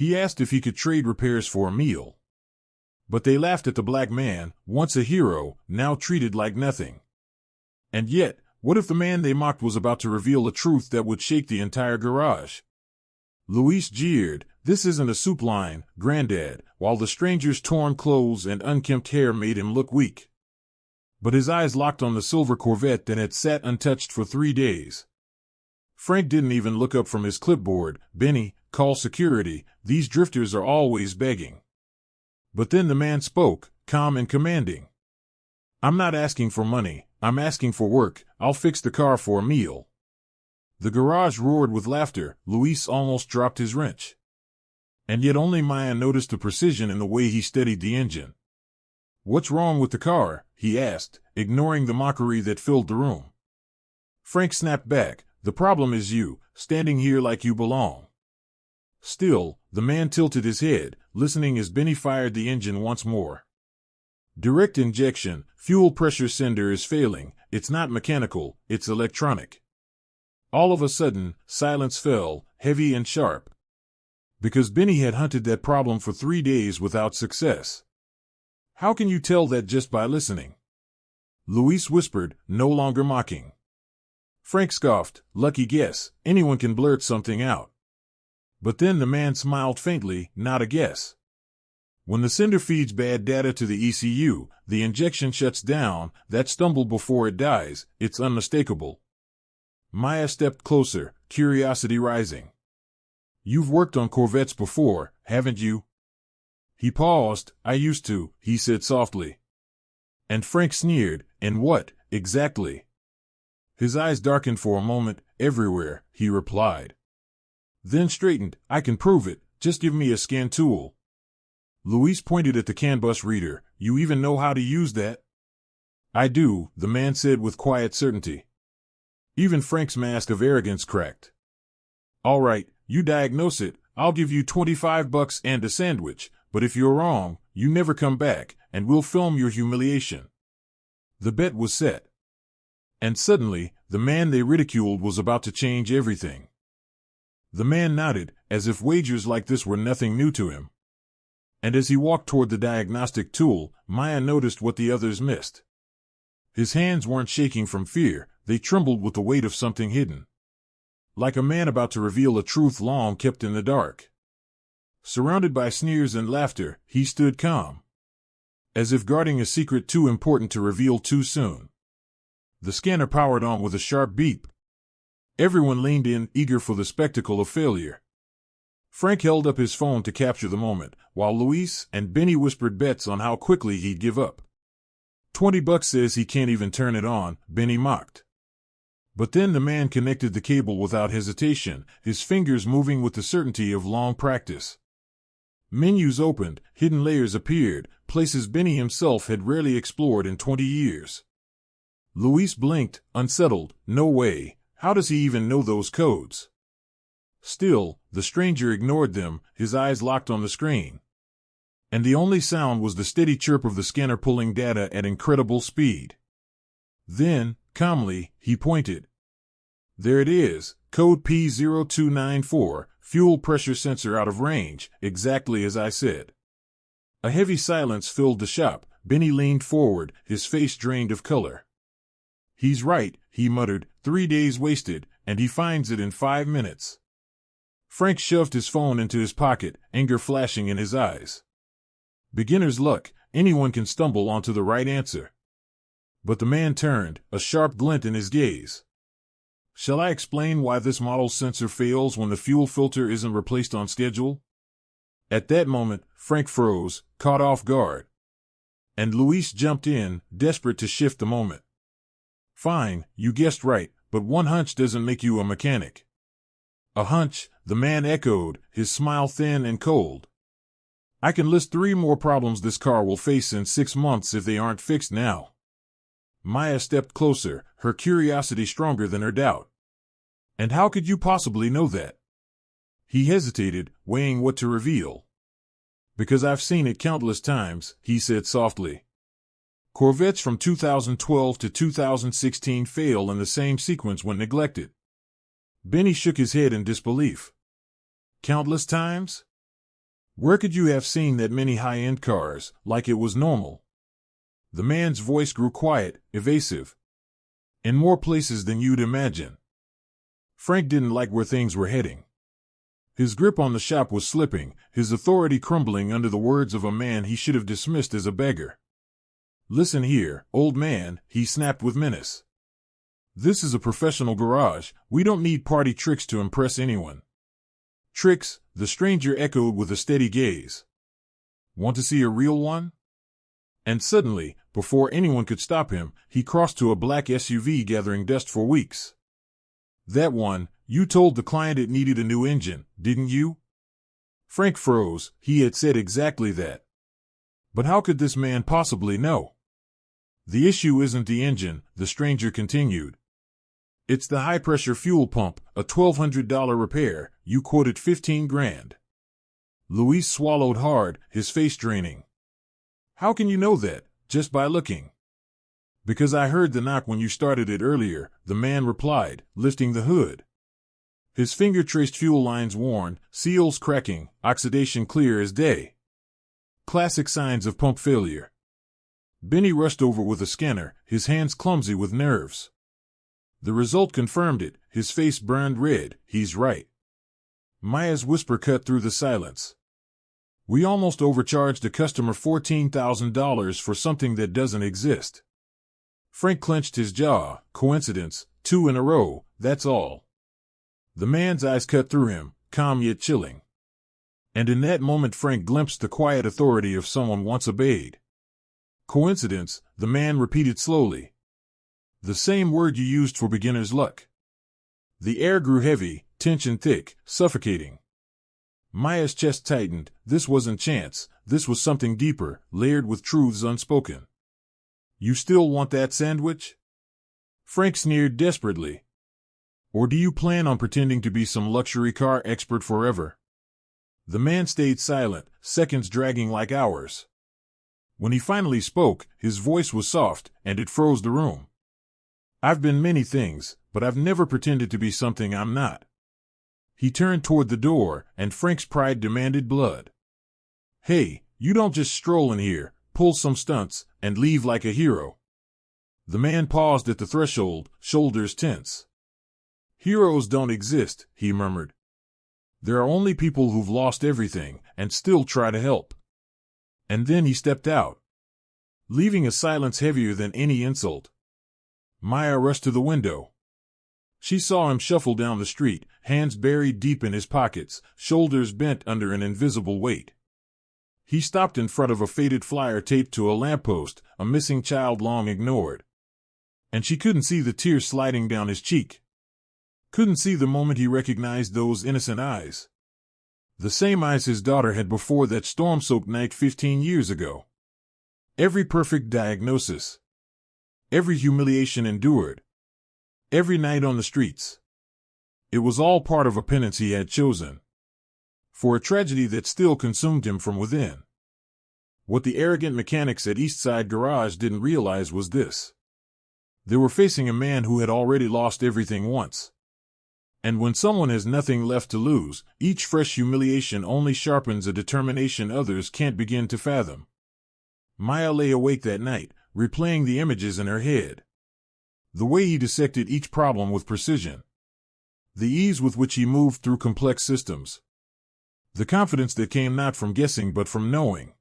He asked if he could trade repairs for a meal. But they laughed at the black man, once a hero, now treated like nothing. And yet, what if the man they mocked was about to reveal a truth that would shake the entire garage? Luis jeered, "This isn't a soup line, Granddad," while the stranger's torn clothes and unkempt hair made him look weak. But his eyes locked on the silver Corvette that had sat untouched for 3 days. Frank didn't even look up from his clipboard. "Benny, call security, these drifters are always begging." But then the man spoke, calm and commanding. "I'm not asking for money, I'm asking for work. I'll fix the car for a meal." The garage roared with laughter. Luis almost dropped his wrench. And yet only Maya noticed the precision in the way he steadied the engine. "What's wrong with the car?" he asked, ignoring the mockery that filled the room. Frank snapped back, "The problem is you, standing here like you belong." Still, the man tilted his head, listening as Benny fired the engine once more. "Direct injection, fuel pressure sender is failing. It's not mechanical, it's electronic." All of a sudden, silence fell, heavy and sharp. Because Benny had hunted that problem for 3 days without success. "How can you tell that just by listening?" Luis whispered, no longer mocking. Frank scoffed, "Lucky guess, anyone can blurt something out." But then the man smiled faintly, "Not a guess. When the sender feeds bad data to the ECU, the injection shuts down, that stumble before it dies, it's unmistakable." Maya stepped closer, curiosity rising. "You've worked on Corvettes before, haven't you?" He paused. "I used to," he said softly. And Frank sneered, "And what, exactly?" His eyes darkened for a moment. "Everywhere," he replied. Then straightened, "I can prove it, just give me a scan tool." Luis pointed at the CAN bus reader. "You even know how to use that?" "I do," the man said with quiet certainty. Even Frank's mask of arrogance cracked. "All right, you diagnose it, I'll give you $25 and a sandwich, but if you're wrong, you never come back, and we'll film your humiliation." The bet was set. And suddenly, the man they ridiculed was about to change everything. The man nodded, as if wagers like this were nothing new to him. And as he walked toward the diagnostic tool, Maya noticed what the others missed. His hands weren't shaking from fear, they trembled with the weight of something hidden. Like a man about to reveal a truth long kept in the dark. Surrounded by sneers and laughter, he stood calm. As if guarding a secret too important to reveal too soon. The scanner powered on with a sharp beep. Everyone leaned in, eager for the spectacle of failure. Frank held up his phone to capture the moment, while Luis and Benny whispered bets on how quickly he'd give up. $20 says he can't even turn it on, Benny mocked. But then the man connected the cable without hesitation, his fingers moving with the certainty of long practice. Menus opened, hidden layers appeared, places Benny himself had rarely explored in 20 years. Luis blinked, unsettled. No way, how does he even know those codes? Still, the stranger ignored them, his eyes locked on the screen. And the only sound was the steady chirp of the scanner pulling data at incredible speed. Then, calmly, he pointed. "There it is, code P0294, fuel pressure sensor out of range, exactly as I said." A heavy silence filled the shop. Benny leaned forward, his face drained of color. "He's right," he muttered, 3 days wasted, and he finds it in 5 minutes. Frank shoved his phone into his pocket, anger flashing in his eyes. Beginner's luck, anyone can stumble onto the right answer. But the man turned, a sharp glint in his gaze. "Shall I explain why this model's sensor fails when the fuel filter isn't replaced on schedule?" At that moment, Frank froze, caught off guard. And Luis jumped in, desperate to shift the moment. "Fine, you guessed right, but one hunch doesn't make you a mechanic." "A hunch," the man echoed, his smile thin and cold. "I can list 3 more problems this car will face in 6 months if they aren't fixed now." Maya stepped closer, her curiosity stronger than her doubt. "And how could you possibly know that?" He hesitated, weighing what to reveal. "Because I've seen it countless times," he said softly. "Corvettes from 2012 to 2016 fail in the same sequence when neglected." Benny shook his head in disbelief. "Countless times?" Where could you have seen that many high-end cars, like it was normal? The man's voice grew quiet, evasive. In more places than you'd imagine. Frank didn't like where things were heading. His grip on the shop was slipping, his authority crumbling under the words of a man he should have dismissed as a beggar. Listen here, old man, he snapped with menace. This is a professional garage. We don't need party tricks to impress anyone. Tricks, the stranger echoed with a steady gaze. Want to see a real one? And suddenly, before anyone could stop him, he crossed to a black SUV gathering dust for weeks. That one, you told the client it needed a new engine, didn't you? Frank froze. He had said exactly that. But how could this man possibly know? The issue isn't the engine, the stranger continued. It's the high-pressure fuel pump, a $1,200 repair. You quoted 15 grand. Luis swallowed hard, his face draining. How can you know that? Just by looking. Because I heard the knock when you started it earlier, the man replied, lifting the hood. His finger traced fuel lines worn, seals cracking, oxidation clear as day. Classic signs of pump failure. Benny rushed over with a scanner, his hands clumsy with nerves. The result confirmed it, his face burned red. He's right. Maya's whisper cut through the silence. We almost overcharged a customer $14,000 for something that doesn't exist. Frank clenched his jaw. Coincidence, 2 in a row, that's all. The man's eyes cut through him, calm yet chilling. And in that moment Frank glimpsed the quiet authority of someone once obeyed. Coincidence, the man repeated slowly. The same word you used for beginner's luck. The air grew heavy, tension thick, suffocating. Maya's chest tightened. This wasn't chance, this was something deeper, layered with truths unspoken. You still want that sandwich? Frank sneered desperately. Or do you plan on pretending to be some luxury car expert forever? The man stayed silent, seconds dragging like hours. When he finally spoke, his voice was soft, and it froze the room. I've been many things, but I've never pretended to be something I'm not. He turned toward the door, and Frank's pride demanded blood. Hey, you don't just stroll in here, pull some stunts, and leave like a hero. The man paused at the threshold, shoulders tense. Heroes don't exist, he murmured. There are only people who've lost everything, and still try to help. And then he stepped out, leaving a silence heavier than any insult. Maya rushed to the window. She saw him shuffle down the street, hands buried deep in his pockets, shoulders bent under an invisible weight. He stopped in front of a faded flyer taped to a lamppost, a missing child long ignored. And she couldn't see the tears sliding down his cheek. Couldn't see the moment he recognized those innocent eyes. The same eyes his daughter had before that storm-soaked night 15 years ago. Every perfect diagnosis. Every humiliation endured. Every night on the streets. It was all part of a penance he had chosen. For a tragedy that still consumed him from within. What the arrogant mechanics at Eastside Garage didn't realize was this. They were facing a man who had already lost everything once. And when someone has nothing left to lose, each fresh humiliation only sharpens a determination others can't begin to fathom. Maya lay awake that night, replaying the images in her head. The way he dissected each problem with precision. The ease with which he moved through complex systems. The confidence that came not from guessing but from knowing.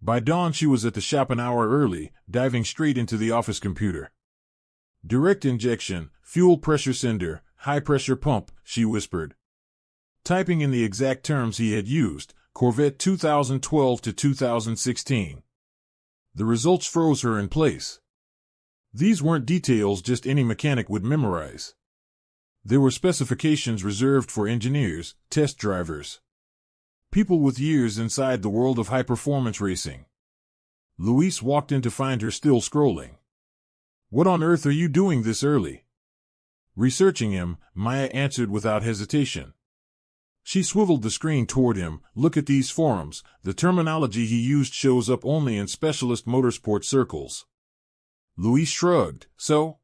By dawn she was at the shop an hour early, diving straight into the office computer. Direct injection, fuel pressure sender, high-pressure pump, she whispered. Typing in the exact terms he had used, Corvette 2012 to 2016. The results froze her in place. These weren't details just any mechanic would memorize. They were specifications reserved for engineers, test drivers. People with years inside the world of high-performance racing. Luis walked in to find her still scrolling. What on earth are you doing this early? Researching him, Maya answered without hesitation. She swiveled the screen toward him. Look at these forums. The terminology he used shows up only in specialist motorsport circles. Luis shrugged. So?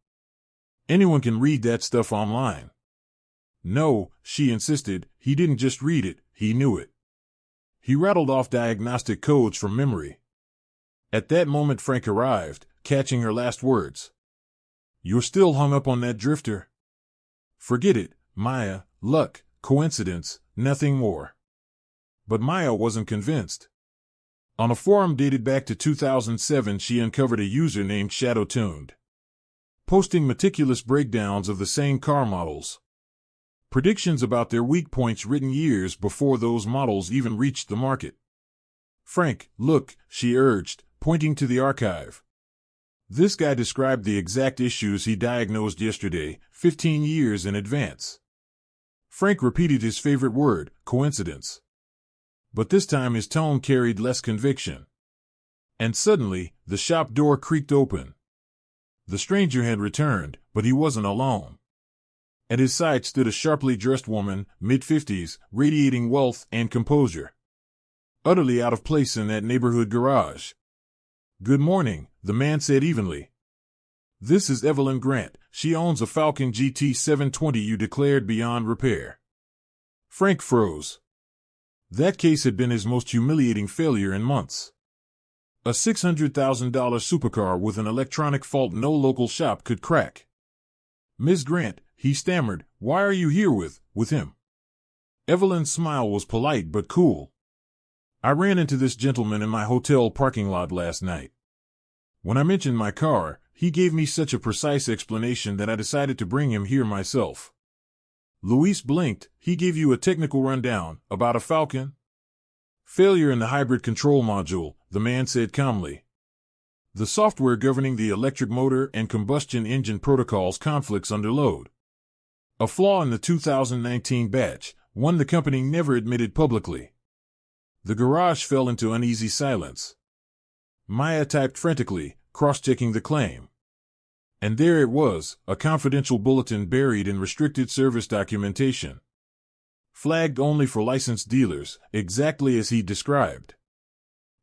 Anyone can read that stuff online. No, she insisted, he didn't just read it, he knew it. He rattled off diagnostic codes from memory. At that moment Frank arrived, catching her last words. "You're still hung up on that drifter?" "Forget it, Maya. Luck, coincidence, nothing more." But Maya wasn't convinced. On a forum dated back to 2007, she uncovered a user named Shadow-Tuned, posting meticulous breakdowns of the same car models. Predictions about their weak points written years before those models even reached the market. "Frank, look," she urged, pointing to the archive. This guy described the exact issues he diagnosed yesterday, 15 years in advance. Frank repeated his favorite word, coincidence. But this time his tone carried less conviction. And suddenly, the shop door creaked open. The stranger had returned, but he wasn't alone. At his side stood a sharply dressed woman, mid-50s, radiating wealth and composure. Utterly out of place in that neighborhood garage. "Good morning," the man said evenly. "This is Evelyn Grant. She owns a Falcon GT 720 you declared beyond repair." Frank froze. That case had been his most humiliating failure in months. A $600,000 supercar with an electronic fault no local shop could crack. "Ms. Grant," he stammered, "why are you here with him?" Evelyn's smile was polite but cool. "I ran into this gentleman in my hotel parking lot last night. When I mentioned my car, he gave me such a precise explanation that I decided to bring him here myself." Luis blinked. "He gave you a technical rundown about a Falcon?" "Failure in the hybrid control module," the man said calmly. "The software governing the electric motor and combustion engine protocols conflicts under load. A flaw in the 2019 batch, one the company never admitted publicly." The garage fell into uneasy silence. Maya typed frantically, cross-checking the claim. And there it was, a confidential bulletin buried in restricted service documentation. Flagged only for licensed dealers, exactly as he described.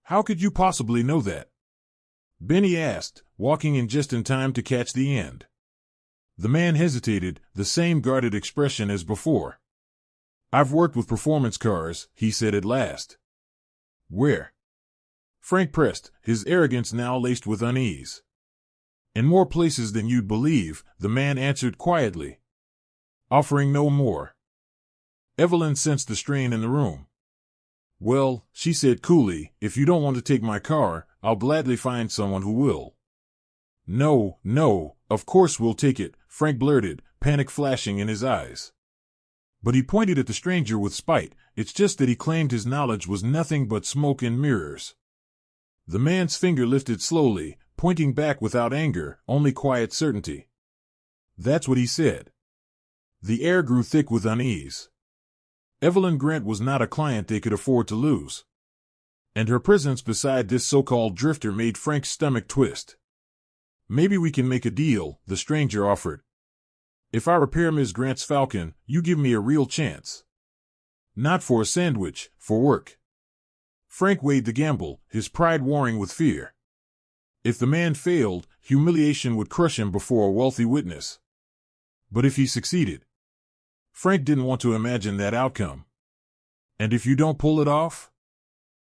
"How could you possibly know that?" Benny asked, walking in just in time to catch the end. The man hesitated, the same guarded expression as before. "I've worked with performance cars," he said at last. "Where?" Frank pressed, his arrogance now laced with unease. "In more places than you'd believe," the man answered quietly. Offering no more. Evelyn sensed the strain in the room. "Well," she said coolly, "if you don't want to take my car, I'll gladly find someone who will." No, of course we'll take it," Frank blurted, panic flashing in his eyes. But he pointed at the stranger with spite. It's just that he claimed his knowledge was nothing but smoke and mirrors. The man's finger lifted slowly, pointing back without anger, only quiet certainty. "That's what he said." The air grew thick with unease. Evelyn Grant was not a client they could afford to lose. And her presence beside this so-called drifter made Frank's stomach twist. "Maybe we can make a deal," the stranger offered. "If I repair Ms. Grant's Falcon, you give me a real chance. Not for a sandwich, for work." Frank weighed the gamble, his pride warring with fear. If the man failed, humiliation would crush him before a wealthy witness. But if he succeeded? Frank didn't want to imagine that outcome. "And if you don't pull it off?"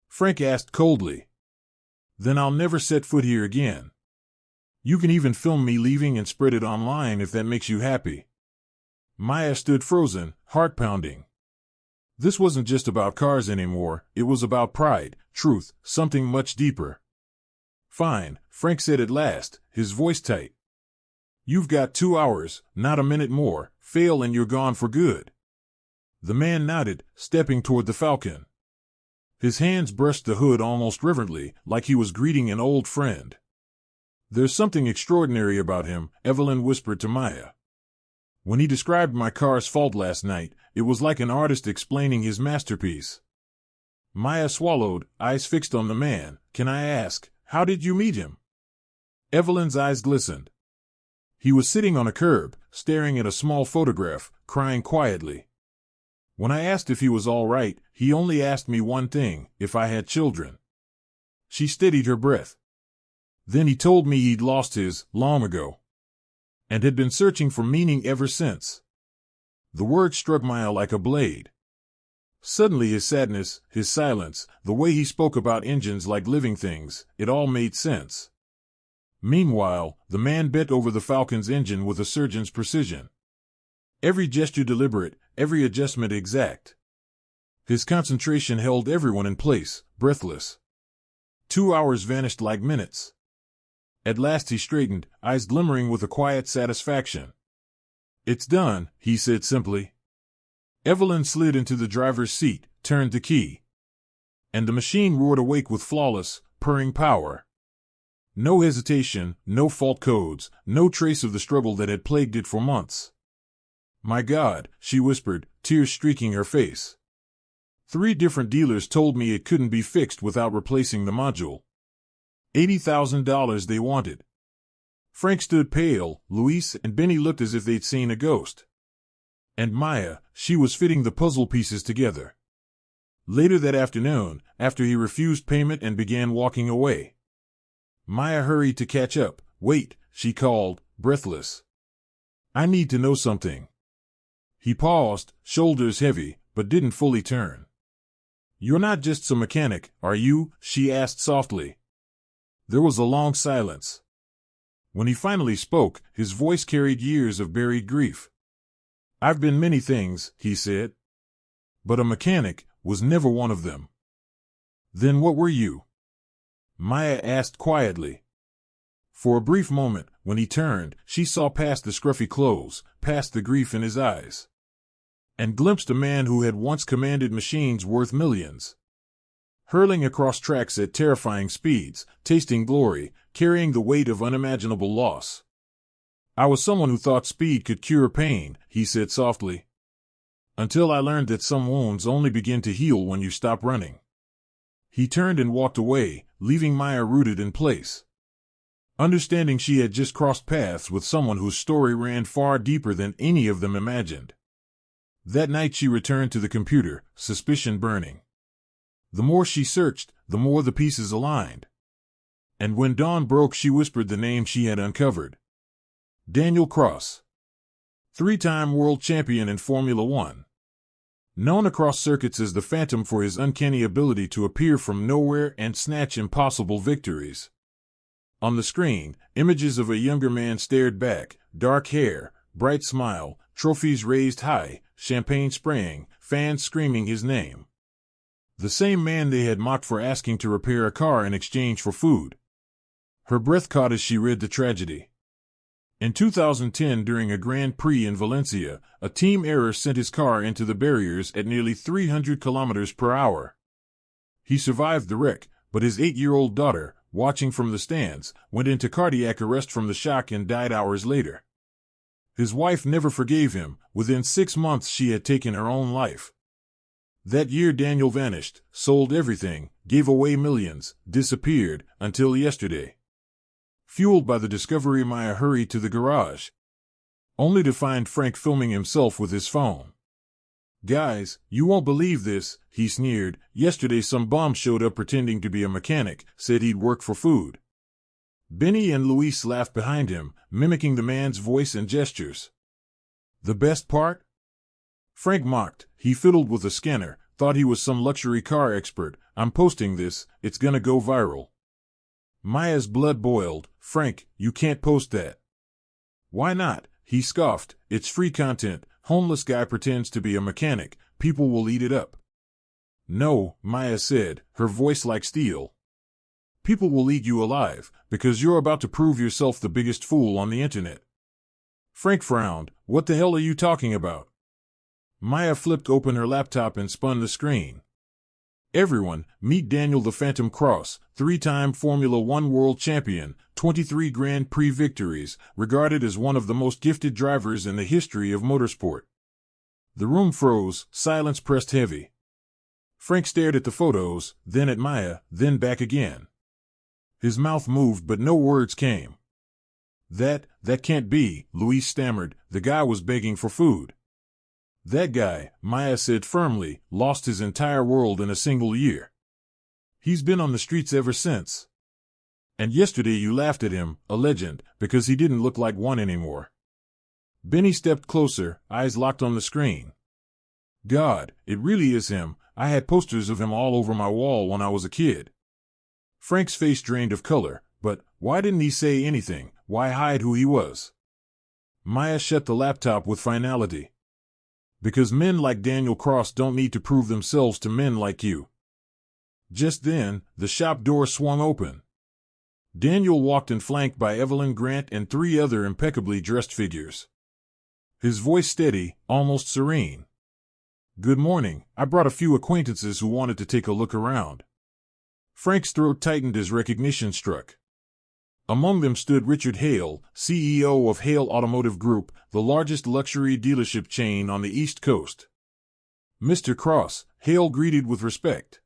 Frank asked coldly. "Then I'll never set foot here again. You can even film me leaving and spread it online if that makes you happy." Maya stood frozen, heart pounding. This wasn't just about cars anymore, it was about pride, truth, something much deeper. "Fine," Frank said at last, his voice tight. "You've got 2 hours, not a minute more. Fail and you're gone for good." The man nodded, stepping toward the Falcon. His hands brushed the hood almost reverently, like he was greeting an old friend. "There's something extraordinary about him," Evelyn whispered to Maya. "When he described my car's fault last night, it was like an artist explaining his masterpiece." Maya swallowed, eyes fixed on the man. "Can I ask, how did you meet him?" Evelyn's eyes glistened. He was sitting on a curb, staring at a small photograph, crying quietly. "When I asked if he was all right, he only asked me one thing, if I had children." She steadied her breath. "Then he told me he'd lost his, long ago. And had been searching for meaning ever since." The word struck Maya like a blade. Suddenly his sadness, his silence, the way he spoke about engines like living things, it all made sense. Meanwhile, the man bent over the Falcon's engine with a surgeon's precision. Every gesture deliberate, every adjustment exact. His concentration held everyone in place, breathless. 2 hours vanished like minutes. At last he straightened, eyes glimmering with a quiet satisfaction. "It's done," he said simply. Evelyn slid into the driver's seat, turned the key. And the machine roared awake with flawless, purring power. No hesitation, no fault codes, no trace of the struggle that had plagued it for months. "My God," she whispered, tears streaking her face. 3 different dealers told me it couldn't be fixed without replacing the module. $80,000 they wanted. Frank stood pale, Luis and Benny looked as if they'd seen a ghost. And Maya, she was fitting the puzzle pieces together. Later that afternoon, after he refused payment and began walking away, Maya hurried to catch up. "Wait," she called, breathless. "I need to know something." He paused, shoulders heavy, but didn't fully turn. "You're not just some mechanic, are you?" she asked softly. There was a long silence. When he finally spoke, his voice carried years of buried grief. "I've been many things," he said. "But a mechanic was never one of them." "Then what were you?" Maya asked quietly. For a brief moment, when he turned, she saw past the scruffy clothes, past the grief in his eyes, and glimpsed a man who had once commanded machines worth millions. Hurling across tracks at terrifying speeds, tasting glory, carrying the weight of unimaginable loss. "I was someone who thought speed could cure pain," he said softly. "Until I learned that some wounds only begin to heal when you stop running." He turned and walked away, leaving Maya rooted in place. Understanding she had just crossed paths with someone whose story ran far deeper than any of them imagined. That night she returned to the computer, suspicion burning. The more she searched, the more the pieces aligned. And when dawn broke, she whispered the name she had uncovered. Daniel Cross. 3-time world champion in Formula One. Known across circuits as the Phantom for his uncanny ability to appear from nowhere and snatch impossible victories. On the screen, images of a younger man stared back, dark hair, bright smile, trophies raised high, champagne spraying, fans screaming his name. The same man they had mocked for asking to repair a car in exchange for food. Her breath caught as she read the tragedy. In 2010, during a Grand Prix in Valencia, a team error sent his car into the barriers at nearly 300 kilometers per hour. He survived the wreck, but his 8-year-old daughter, watching from the stands, went into cardiac arrest from the shock and died hours later. His wife never forgave him. Within 6 months she had taken her own life. That year Daniel vanished, sold everything, gave away millions, disappeared, until yesterday. Fueled by the discovery, Maya hurried to the garage, only to find Frank filming himself with his phone. "Guys, you won't believe this," he sneered. "Yesterday some bum showed up pretending to be a mechanic, said he'd work for food." Benny and Luis laughed behind him, mimicking the man's voice and gestures. "The best part?" Frank mocked. He fiddled with a scanner, thought he was some luxury car expert. "I'm posting this, it's gonna go viral." Maya's blood boiled. "Frank, you can't post that." "Why not?" he scoffed. "It's free content. Homeless guy pretends to be a mechanic. People will eat it up." "No," Maya said, her voice like steel. "People will eat you alive, because you're about to prove yourself the biggest fool on the internet." Frank frowned. "What the hell are you talking about?" Maya flipped open her laptop and spun the screen. "Everyone, meet Daniel the Phantom Cross, 3-time Formula One world champion, 23 Grand Prix victories, regarded as one of the most gifted drivers in the history of motorsport." The room froze, silence pressed heavy. Frank stared at the photos, then at Maya, then back again. His mouth moved but no words came. That can't be," Luis stammered. "The guy was begging for food." "That guy," Maya said firmly, "lost his entire world in a single year. He's been on the streets ever since. And yesterday you laughed at him, a legend, because he didn't look like one anymore." Benny stepped closer, eyes locked on the screen. God, it really is him. I had posters of him all over my wall when I was a kid. Frank's face drained of color, but why didn't he say anything? Why hide who he was? Maya shut the laptop with finality. Because men like Daniel Cross don't need to prove themselves to men like you. Just then, the shop door swung open. Daniel walked in, flanked by Evelyn Grant and three other impeccably dressed figures. His voice steady, almost serene. "Good morning. I brought a few acquaintances who wanted to take a look around." Frank's throat tightened as recognition struck. Among them stood Richard Hale, CEO of Hale Automotive Group, the largest luxury dealership chain on the East Coast. "Mr. Cross," Hale greeted with respect.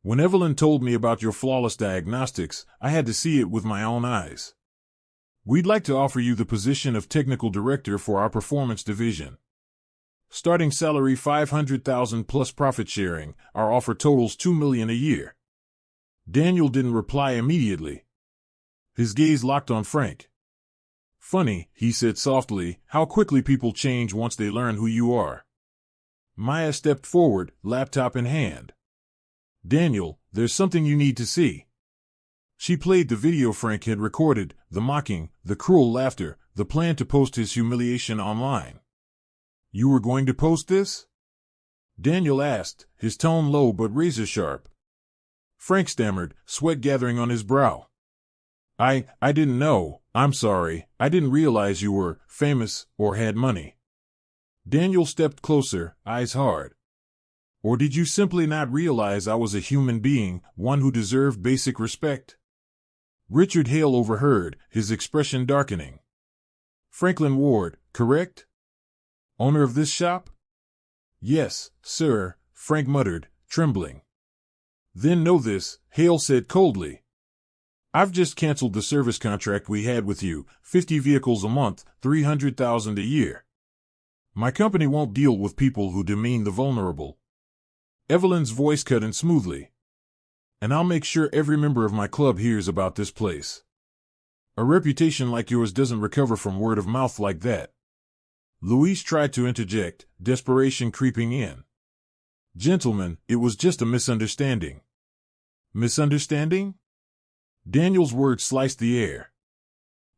"When Evelyn told me about your flawless diagnostics, I had to see it with my own eyes. We'd like to offer you the position of technical director for our performance division. Starting salary $500,000 plus profit sharing. Our offer totals $2 million a year." Daniel didn't reply immediately. His gaze locked on Frank. "Funny," he said softly, "how quickly people change once they learn who you are." Maya stepped forward, laptop in hand. "Daniel, there's something you need to see." She played the video Frank had recorded, the mocking, the cruel laughter, the plan to post his humiliation online. "You were going to post this?" Daniel asked, his tone low but razor-sharp. Frank stammered, sweat gathering on his brow. I didn't know. I'm sorry. I didn't realize you were famous or had money." Daniel stepped closer, eyes hard. "Or did you simply not realize I was a human being, one who deserved basic respect?" Richard Hale overheard, his expression darkening. "Franklin Ward, correct? Owner of this shop?" "Yes, sir," Frank muttered, trembling. "Then know this," Hale said coldly. "I've just canceled the service contract we had with you, 50 vehicles a month, $300,000 a year. My company won't deal with people who demean the vulnerable." Evelyn's voice cut in smoothly. "And I'll make sure every member of my club hears about this place. A reputation like yours doesn't recover from word of mouth like that." Louise tried to interject, desperation creeping in. "Gentlemen, it was just a misunderstanding." "Misunderstanding?" Daniel's words sliced the air.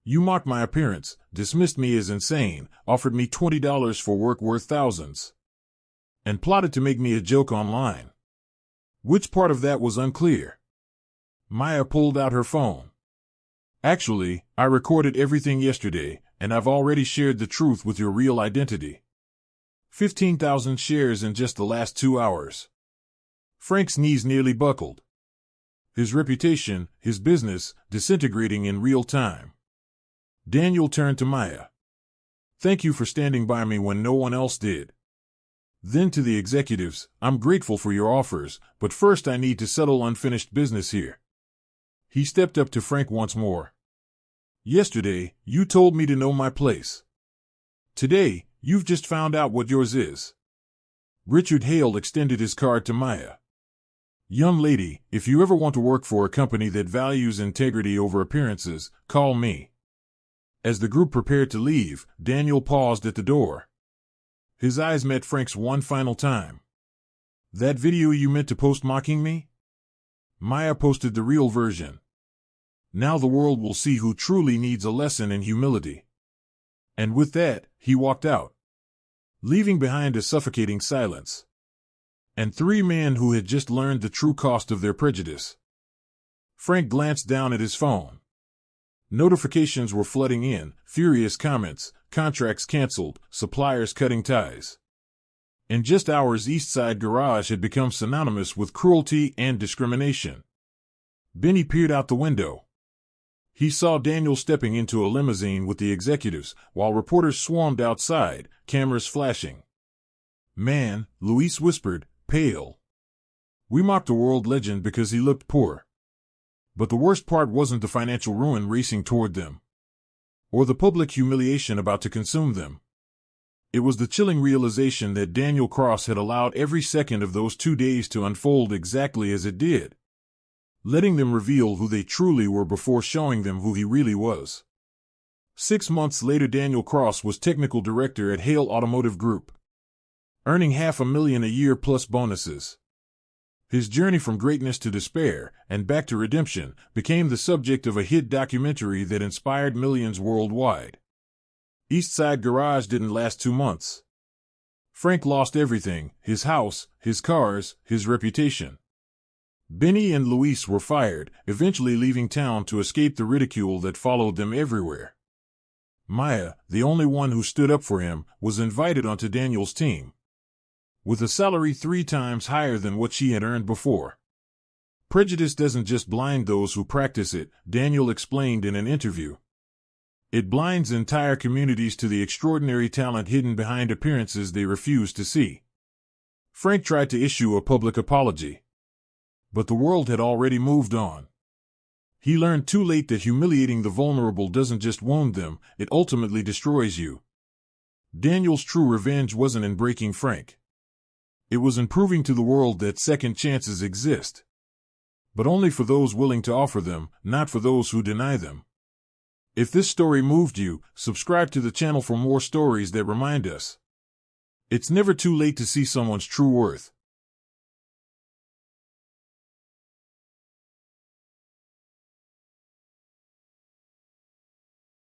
"You mocked my appearance, dismissed me as insane, offered me $20 for work worth thousands, and plotted to make me a joke online. Which part of that was unclear?" Maya pulled out her phone. "Actually, I recorded everything yesterday, and I've already shared the truth with your real identity. 15,000 shares in just the last 2 hours." Frank's knees nearly buckled. His reputation, his business, disintegrating in real time. Daniel turned to Maya. "Thank you for standing by me when no one else did." Then to the executives, "I'm grateful for your offers, but first I need to settle unfinished business here." He stepped up to Frank once more. "Yesterday, you told me to know my place. Today, you've just found out what yours is." Richard Hale extended his card to Maya. "Young lady, if you ever want to work for a company that values integrity over appearances, call me." As the group prepared to leave, Daniel paused at the door. His eyes met Frank's one final time. "That video you meant to post mocking me?" Maya posted the real version. "Now the world will see who truly needs a lesson in humility." And with that, he walked out, leaving behind a suffocating silence. And 3 men who had just learned the true cost of their prejudice. Frank glanced down at his phone. Notifications were flooding in, furious comments, contracts canceled, suppliers cutting ties. In just hours, Eastside Garage had become synonymous with cruelty and discrimination. Benny peered out the window. He saw Daniel stepping into a limousine with the executives, while reporters swarmed outside, cameras flashing. "Man," Luis whispered, pale. "We mocked a world legend because he looked poor. But the worst part wasn't the financial ruin racing toward them, or the public humiliation about to consume them. It was the chilling realization that Daniel Cross had allowed every second of those 2 days to unfold exactly as it did, letting them reveal who they truly were before showing them who he really was." 6 months later, Daniel Cross was technical director at Hale Automotive Group. earning $500,000 a year plus bonuses. His journey from greatness to despair and back to redemption became the subject of a hit documentary that inspired millions worldwide. East Side Garage didn't last 2 months. Frank lost everything: his house, his cars, his reputation. Benny and Luis were fired, eventually leaving town to escape the ridicule that followed them everywhere. Maya, the only one who stood up for him, was invited onto Daniel's team, with a salary 3 times higher than what she had earned before. Prejudice doesn't just blind those who practice it, Daniel explained in an interview. It blinds entire communities to the extraordinary talent hidden behind appearances they refuse to see. Frank tried to issue a public apology, but the world had already moved on. He learned too late that humiliating the vulnerable doesn't just wound them, it ultimately destroys you. Daniel's true revenge wasn't in breaking Frank. It was in proving to the world that second chances exist, but only for those willing to offer them, not for those who deny them. If this story moved you, subscribe to the channel for more stories that remind us it's never too late to see someone's true worth.